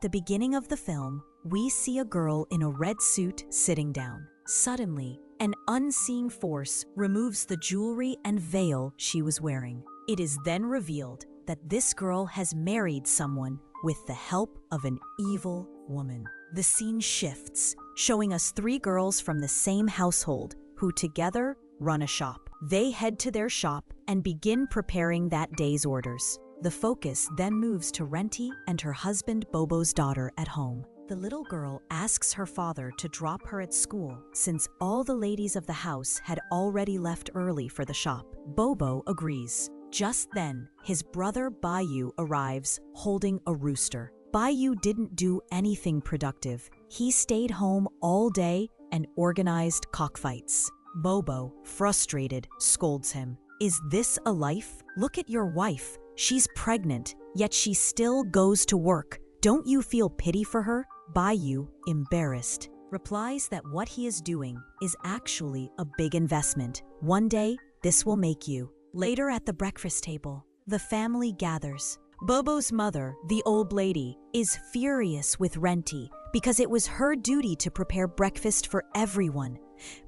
the beginning of the film, we see a girl in a red suit sitting down. Suddenly, an unseen force removes the jewelry and veil she was wearing. It is then revealed that this girl has married someone with the help of an evil woman. The scene shifts, showing us three girls from the same household who together run a shop. They head to their shop and begin preparing that day's orders. The focus then moves to Renty and her husband Bobo's daughter at home. The little girl asks her father to drop her at school since all the ladies of the house had already left early for the shop. Bobo agrees. Just then, his brother Bayou arrives holding a rooster. Bayou didn't do anything productive. He stayed home all day and organized cockfights. Bobo, frustrated, scolds him. Is this a life? Look at your wife. She's pregnant, yet she still goes to work. Don't you feel pity for her? Bayou, embarrassed, replies that what he is doing is actually a big investment. One day, this will make you. Later at the breakfast table, the family gathers. Bobo's mother, the old lady, is furious with Renty because it was her duty to prepare breakfast for everyone,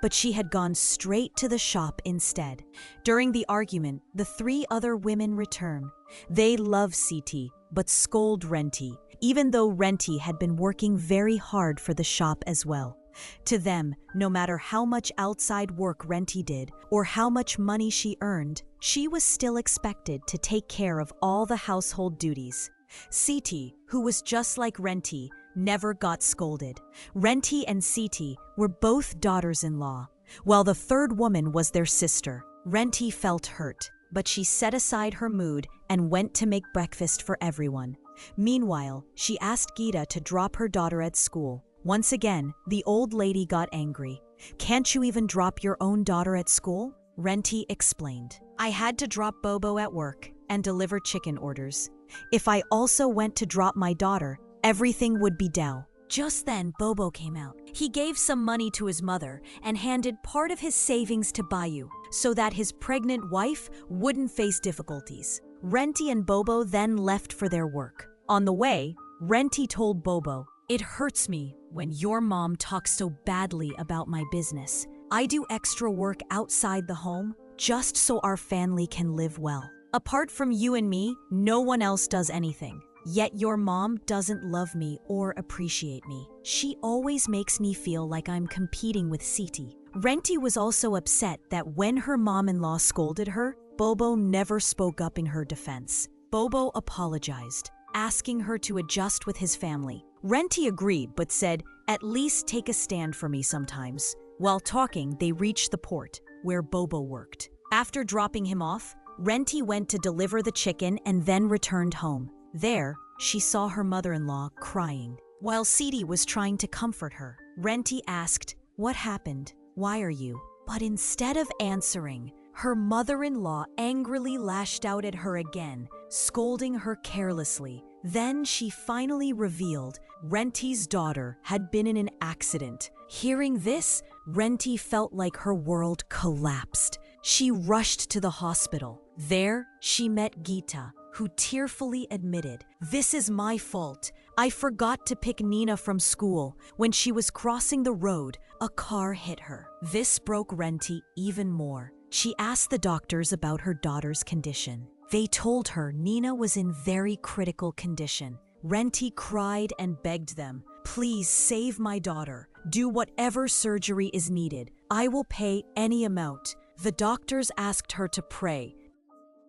but she had gone straight to the shop instead. During the argument, the three other women return. They love Siti, but scold Renty, even though Renty had been working very hard for the shop as well. To them, no matter how much outside work Renty did or how much money she earned, she was still expected to take care of all the household duties. Siti, who was just like Renty, never got scolded. Renty and Siti were both daughters-in-law, while the third woman was their sister. Renty felt hurt, but she set aside her mood and went to make breakfast for everyone. Meanwhile, she asked Gita to drop her daughter at school. Once again, the old lady got angry. Can't you even drop your own daughter at school? Renty explained. I had to drop Bobo at work and deliver chicken orders. If I also went to drop my daughter, everything would be down. Just then, Bobo came out. He gave some money to his mother and handed part of his savings to Bayou so that his pregnant wife wouldn't face difficulties. Renty and Bobo then left for their work. On the way, Renty told Bobo, "It hurts me when your mom talks so badly about my business. I do extra work outside the home just so our family can live well. Apart from you and me, no one else does anything. Yet your mom doesn't love me or appreciate me. She always makes me feel like I'm competing with Siti." Renty was also upset that when her mom-in-law scolded her, Bobo never spoke up in her defense. Bobo apologized, asking her to adjust with his family. Renty agreed but said, "At least take a stand for me sometimes." While talking, they reached the port, where Bobo worked. After dropping him off, Renty went to deliver the chicken and then returned home. There, she saw her mother-in-law crying. While Siti was trying to comfort her, Renty asked, "What happened? Why are you?" But instead of answering, her mother-in-law angrily lashed out at her again, scolding her carelessly. Then she finally revealed Renty's daughter had been in an accident. Hearing this, Renty felt like her world collapsed. She rushed to the hospital. There, she met Gita, who tearfully admitted, "This is my fault. I forgot to pick Nina from school. When she was crossing the road, a car hit her." This broke Renty even more. She asked the doctors about her daughter's condition. They told her Nina was in very critical condition. Renty cried and begged them, "Please save my daughter. Do whatever surgery is needed. I will pay any amount." The doctors asked her to pray.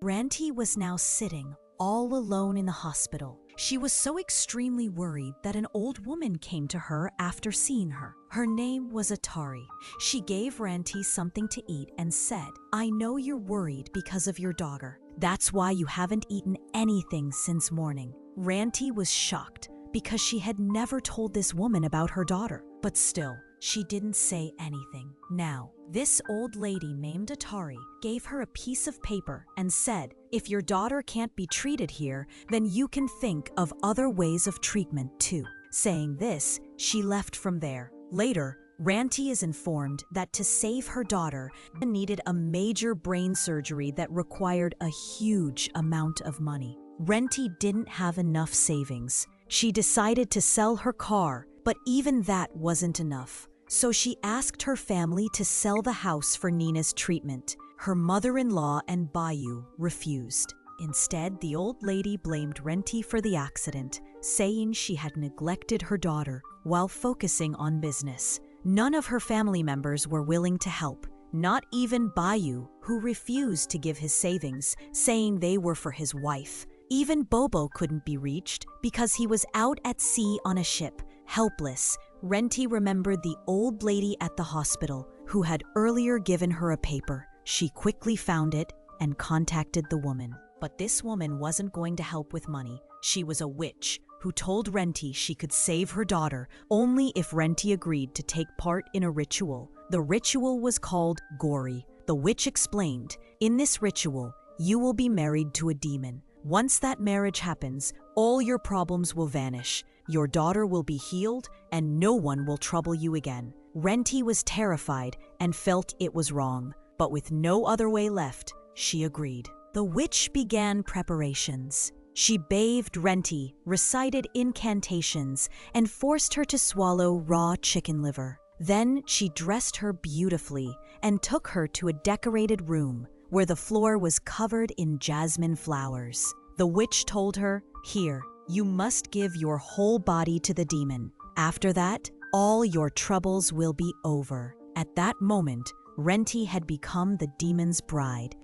Renty was now sitting all alone in the hospital. She was so extremely worried that an old woman came to her after seeing her. Her name was Atari. She gave Renty something to eat and said, "I know you're worried because of your daughter. That's why you haven't eaten anything since morning." Renty was shocked because she had never told this woman about her daughter. But still, she didn't say anything. Now, this old lady named Atari gave her a piece of paper and said, "If your daughter can't be treated here, then you can think of other ways of treatment too." Saying this, she left from there. Later, Renty is informed that to save her daughter, needed a major brain surgery that required a huge amount of money. Renty didn't have enough savings. She decided to sell her car, but even that wasn't enough. So she asked her family to sell the house for Nina's treatment. Her mother-in-law and Bayou refused. Instead, the old lady blamed Renty for the accident, saying she had neglected her daughter while focusing on business. None of her family members were willing to help, not even Bayou, who refused to give his savings, saying they were for his wife. Even Bobo couldn't be reached because he was out at sea on a ship, helpless. Renty remembered the old lady at the hospital who had earlier given her a paper. She quickly found it and contacted the woman. But this woman wasn't going to help with money. She was a witch who told Renty she could save her daughter only if Renty agreed to take part in a ritual. The ritual was called Gory. The witch explained, "In this ritual, you will be married to a demon. Once that marriage happens, all your problems will vanish. Your daughter will be healed and no one will trouble you again." Renty was terrified and felt it was wrong, but with no other way left, she agreed. The witch began preparations. She bathed Renty, recited incantations, and forced her to swallow raw chicken liver. Then she dressed her beautifully and took her to a decorated room where the floor was covered in jasmine flowers. The witch told her, "Here, you must give your whole body to the demon. After that, all your troubles will be over." At that moment, Renty had become the demon's bride.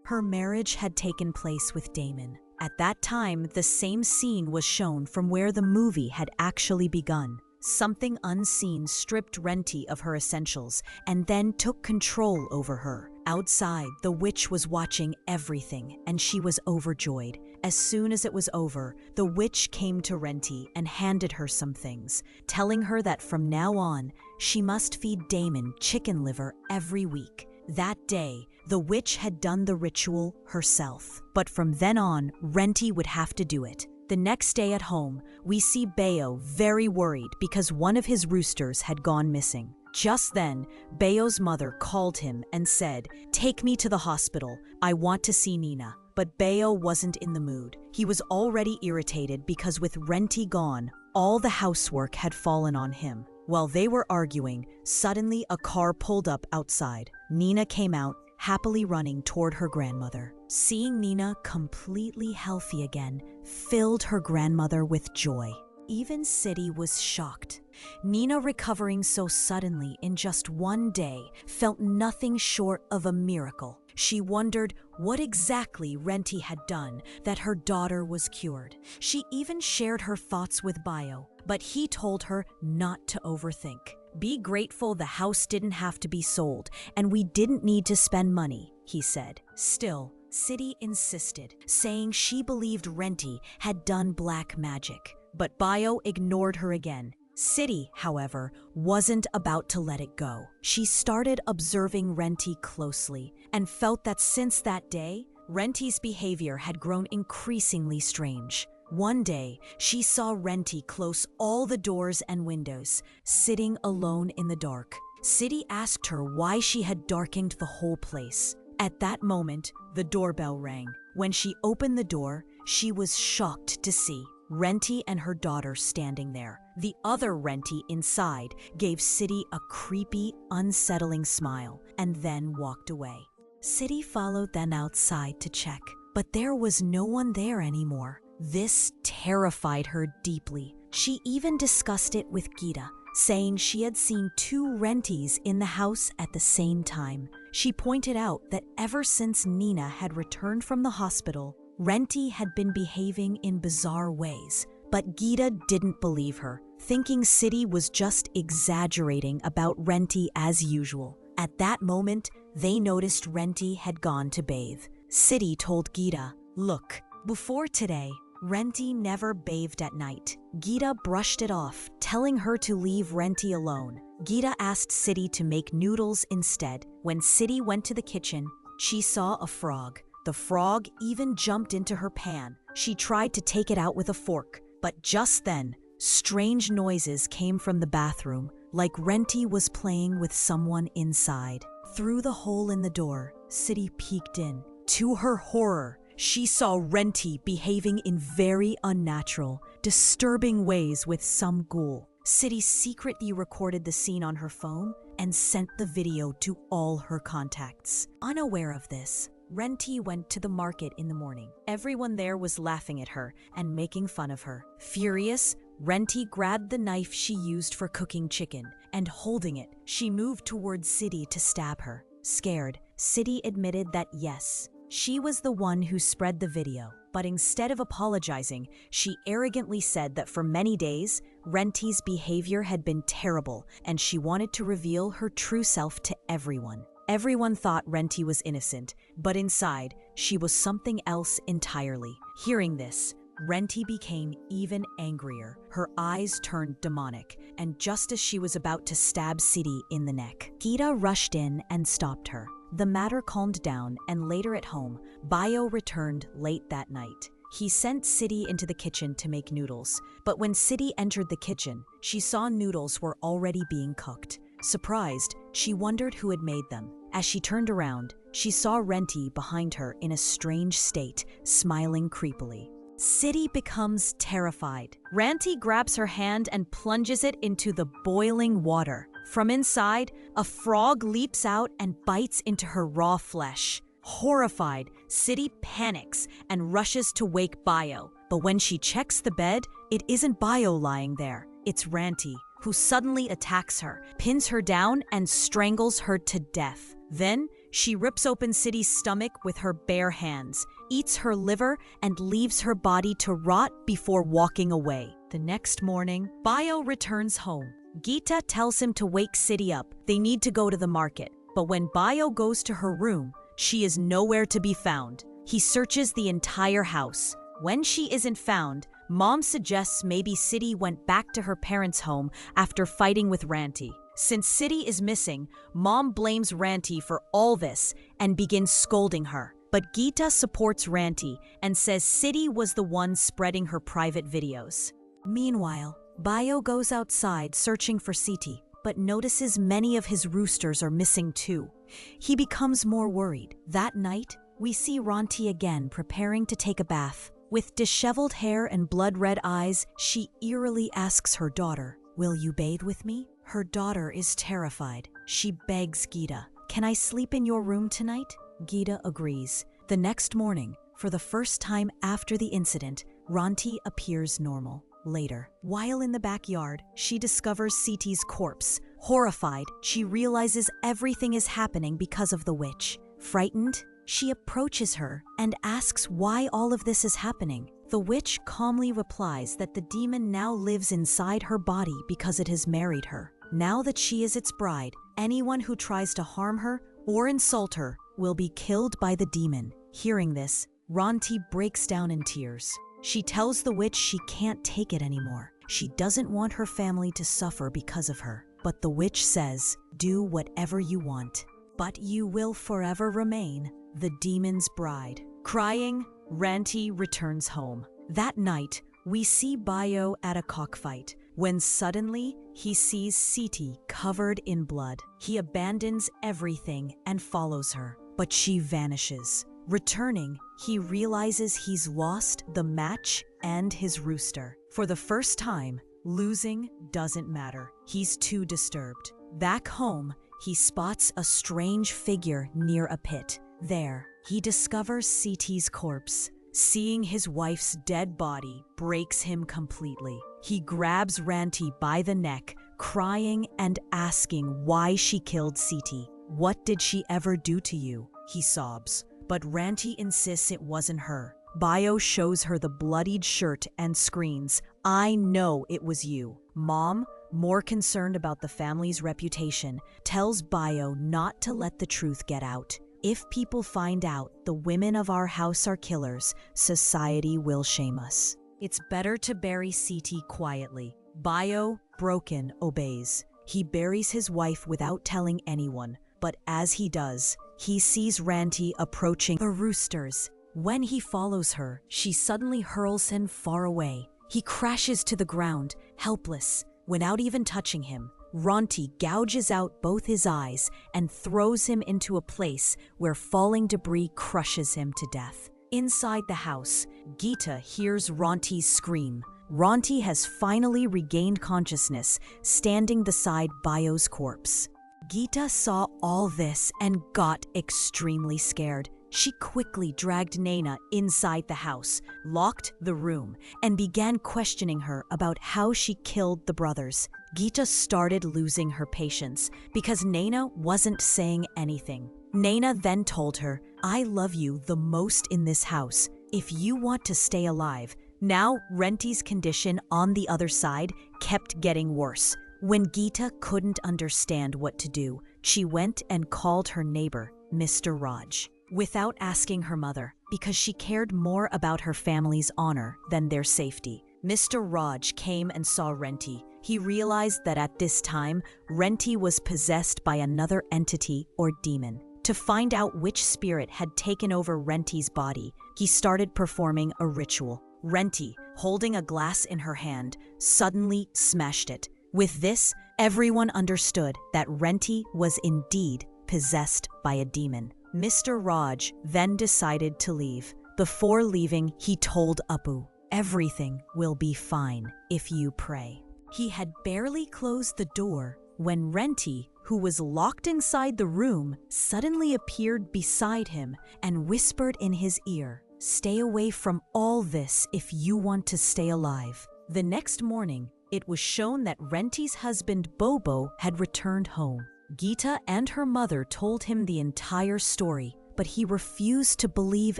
Her marriage had taken place with Damon. At that time, the same scene was shown from where the movie had actually begun. Something unseen stripped Renty of her essentials and then took control over her. Outside, the witch was watching everything, and she was overjoyed. As soon as it was over, the witch came to Renty and handed her some things, telling her that from now on, she must feed Damon chicken liver every week. That day, the witch had done the ritual herself. But from then on, Renty would have to do it. The next day at home, we see Bayo very worried because one of his roosters had gone missing. Just then, Bayo's mother called him and said, "Take me to the hospital. I want to see Nina." But Bayo wasn't in the mood. He was already irritated because with Renty gone, all the housework had fallen on him. While they were arguing, suddenly a car pulled up outside. Nina came out, happily running toward her grandmother. Seeing Nina completely healthy again filled her grandmother with joy. Even City was shocked. Nina recovering so suddenly in just one day felt nothing short of a miracle. She wondered what exactly Renty had done that her daughter was cured. She even shared her thoughts with Bayo, but he told her not to overthink. "Be grateful the house didn't have to be sold, and we didn't need to spend money," he said. Still, City insisted, saying she believed Renty had done black magic. But Bayo ignored her again. City, however, wasn't about to let it go. She started observing Renty closely and felt that since that day, Renty's behavior had grown increasingly strange. One day, she saw Renty close all the doors and windows, sitting alone in the dark. City asked her why she had darkened the whole place. At that moment, the doorbell rang. When she opened the door, she was shocked to see Renty and her daughter standing there. The other Renty inside gave City a creepy, unsettling smile and then walked away. City followed them outside to check, but there was no one there anymore. This terrified her deeply. She even discussed it with Gita, saying she had seen two Rentys in the house at the same time. She pointed out that ever since Nina had returned from the hospital, Renty had been behaving in bizarre ways. But Gita didn't believe her, thinking City was just exaggerating about Renty as usual. At that moment, they noticed Renty had gone to bathe. City told Gita, "Look, before today, Renty never bathed at night." Gita brushed it off, telling her to leave Renty alone. Gita asked City to make noodles instead. When City went to the kitchen, she saw a frog. The frog even jumped into her pan. She tried to take it out with a fork, but just then, strange noises came from the bathroom, like Renty was playing with someone inside. Through the hole in the door, City peeked in. To her horror, she saw Renti behaving in very unnatural, disturbing ways with some ghoul. City secretly recorded the scene on her phone and sent the video to all her contacts. Unaware of this, Renti went to the market in the morning. Everyone there was laughing at her and making fun of her. Furious, Renti grabbed the knife she used for cooking chicken, and holding it, she moved towards City to stab her. Scared, City admitted that yes, she was the one who spread the video, but instead of apologizing, she arrogantly said that for many days, Renti's behavior had been terrible and she wanted to reveal her true self to everyone. Everyone thought Renti was innocent, but inside, she was something else entirely. Hearing this, Renti became even angrier. Her eyes turned demonic, and just as she was about to stab City in the neck, Gita rushed in and stopped her. The matter calmed down, and later at home, Bayo returned late that night. He sent City into the kitchen to make noodles, but when City entered the kitchen, she saw noodles were already being cooked. Surprised, she wondered who had made them. As she turned around, she saw Renti behind her in a strange state, smiling creepily. City becomes terrified. Renti grabs her hand and plunges it into the boiling water. From inside, a frog leaps out and bites into her raw flesh. Horrified, City panics and rushes to wake Bayo. But when she checks the bed, it isn't Bayo lying there. It's Renti, who suddenly attacks her, pins her down, and strangles her to death. Then, she rips open City's stomach with her bare hands, eats her liver, and leaves her body to rot before walking away. The next morning, Bayo returns home. Gita tells him to wake City up. They need to go to the market. But when Bayo goes to her room, she is nowhere to be found. He searches the entire house. When she isn't found, Mom suggests maybe City went back to her parents' home after fighting with Renti. Since City is missing, Mom blames Renti for all this and begins scolding her. But Gita supports Renti and says City was the one spreading her private videos. Meanwhile, Bayo goes outside searching for City, but notices many of his roosters are missing too. He becomes more worried. That night, we see Renti again preparing to take a bath. With disheveled hair and blood-red eyes, she eerily asks her daughter, "Will you bathe with me?" Her daughter is terrified. She begs Gita, "Can I sleep in your room tonight?" Gita agrees. The next morning, for the first time after the incident, Renti appears normal. Later, while in the backyard, she discovers Siti's corpse. Horrified, she realizes everything is happening because of the witch. Frightened, she approaches her and asks why all of this is happening. The witch calmly replies that the demon now lives inside her body because it has married her. Now that she is its bride, anyone who tries to harm her or insult her will be killed by the demon. Hearing this, Renti breaks down in tears. She tells the witch she can't take it anymore. She doesn't want her family to suffer because of her. But the witch says, "Do whatever you want, but you will forever remain the demon's bride." Crying, Renti returns home. That night, we see Bayo at a cockfight, when suddenly he sees City covered in blood. He abandons everything and follows her, but she vanishes. Returning, he realizes he's lost the match and his rooster. For the first time, losing doesn't matter. He's too disturbed. Back home, he spots a strange figure near a pit. There, he discovers Siti's corpse. Seeing his wife's dead body breaks him completely. He grabs Renti by the neck, crying and asking why she killed Siti. "What did she ever do to you?" he sobs. But Renti insists it wasn't her. Bayo shows her the bloodied shirt and screams, "I know it was you." Mom, more concerned about the family's reputation, tells Bayo not to let the truth get out. If people find out the women of our house are killers, society will shame us. It's better to bury Siti quietly. Bayo, broken, obeys. He buries his wife without telling anyone, but as he does, he sees Renti approaching the roosters. When he follows her, she suddenly hurls him far away. He crashes to the ground, helpless. Without even touching him, Renti gouges out both his eyes and throws him into a place where falling debris crushes him to death. Inside the house, Gita hears Ronti's scream. Ronti has finally regained consciousness, standing beside Bayo's corpse. Gita saw all this and got extremely scared. She quickly dragged Naina inside the house, locked the room, and began questioning her about how she killed the brothers. Gita started losing her patience because Naina wasn't saying anything. Naina then told her, "I love you the most in this house. If you want to stay alive." Now, Renti's condition on the other side kept getting worse. When Gita couldn't understand what to do, she went and called her neighbor, Mr. Raj, without asking her mother, because she cared more about her family's honor than their safety. Mr. Raj came and saw Renti. He realized that at this time, Renti was possessed by another entity or demon. To find out which spirit had taken over Renti's body, he started performing a ritual. Renti, holding a glass in her hand, suddenly smashed it. With this, everyone understood that Renti was indeed possessed by a demon. Mr. Raj then decided to leave. Before leaving, he told Apu, "Everything will be fine if you pray." He had barely closed the door when Renti, who was locked inside the room, suddenly appeared beside him and whispered in his ear, "Stay away from all this if you want to stay alive." The next morning, it was shown that Renti's husband Bobo had returned home. Gita and her mother told him the entire story, but he refused to believe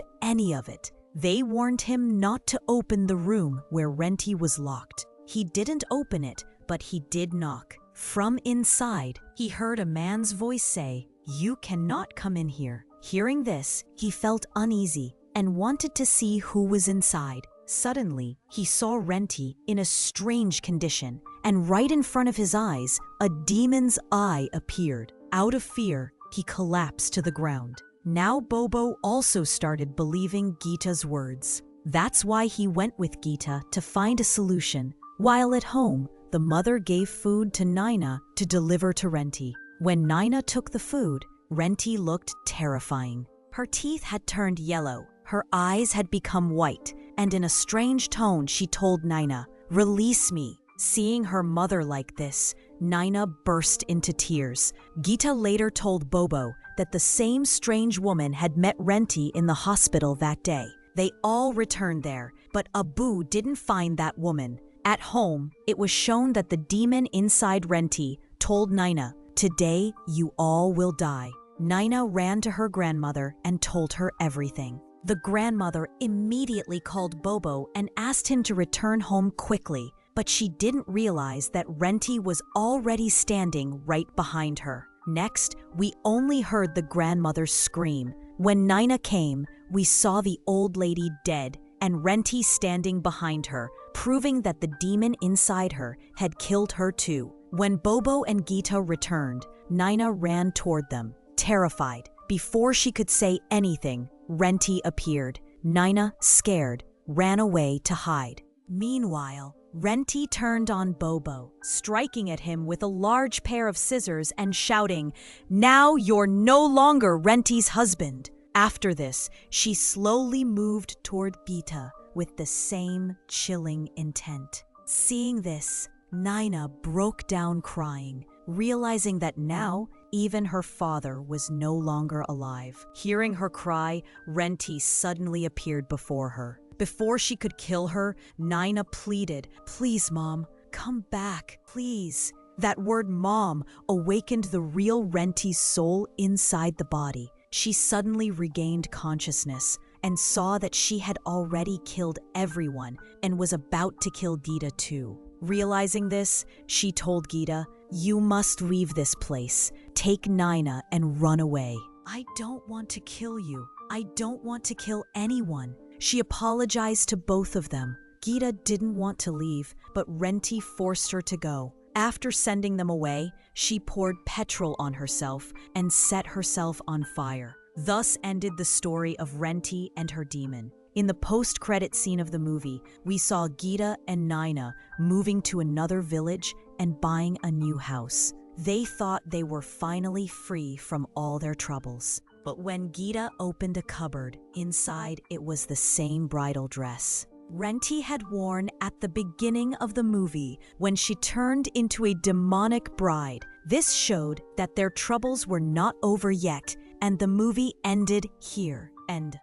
any of it. They warned him not to open the room where Renti was locked. He didn't open it, but he did knock. From inside, he heard a man's voice say, "You cannot come in here." Hearing this, he felt uneasy and wanted to see who was inside. Suddenly, he saw Renti in a strange condition, and right in front of his eyes, a demon's eye appeared. Out of fear, he collapsed to the ground. Now Bobo also started believing Gita's words. That's why he went with Gita to find a solution. While at home, the mother gave food to Naina to deliver to Renti. When Naina took the food, Renti looked terrifying. Her teeth had turned yellow, her eyes had become white, and in a strange tone she told Naina, "Release me." Seeing her mother like this, Naina burst into tears. Gita later told Bobo that the same strange woman had met Renti in the hospital that day. They all returned there, but Abu didn't find that woman. At home, it was shown that the demon inside Renti told Naina, "Today you all will die." Naina ran to her grandmother and told her everything. The grandmother immediately called Bobo and asked him to return home quickly, but she didn't realize that Renti was already standing right behind her. Next, we only heard the grandmother scream. When Naina came, we saw the old lady dead and Renti standing behind her, proving that the demon inside her had killed her too. When Bobo and Gita returned, Naina ran toward them, terrified. Before she could say anything, Renti appeared. Naina, scared, ran away to hide. Meanwhile, Renti turned on Bobo, striking at him with a large pair of scissors and shouting, "Now you're no longer Renti's husband." After this, she slowly moved toward Gita with the same chilling intent. Seeing this, Naina broke down crying, realizing that now even her father was no longer alive. Hearing her cry, Renti suddenly appeared before her. Before she could kill her, Naina pleaded, "Please, Mom, come back, please." That word "Mom" awakened the real Renti's soul inside the body. She suddenly regained consciousness and saw that she had already killed everyone and was about to kill Gita too. Realizing this, she told Gita, "You must leave this place. Take Naina and run away." "I don't want to kill you. I don't want to kill anyone." She apologized to both of them. Gita didn't want to leave, but Renti forced her to go. After sending them away, she poured petrol on herself and set herself on fire. Thus ended the story of Renti and her demon. In the post-credit scene of the movie, we saw Gita and Naina moving to another village and buying a new house. They thought they were finally free from all their troubles. But when Gita opened a cupboard, inside it was the same bridal dress Renty had worn at the beginning of the movie when she turned into a demonic bride. This showed that their troubles were not over yet, and the movie ended here. End.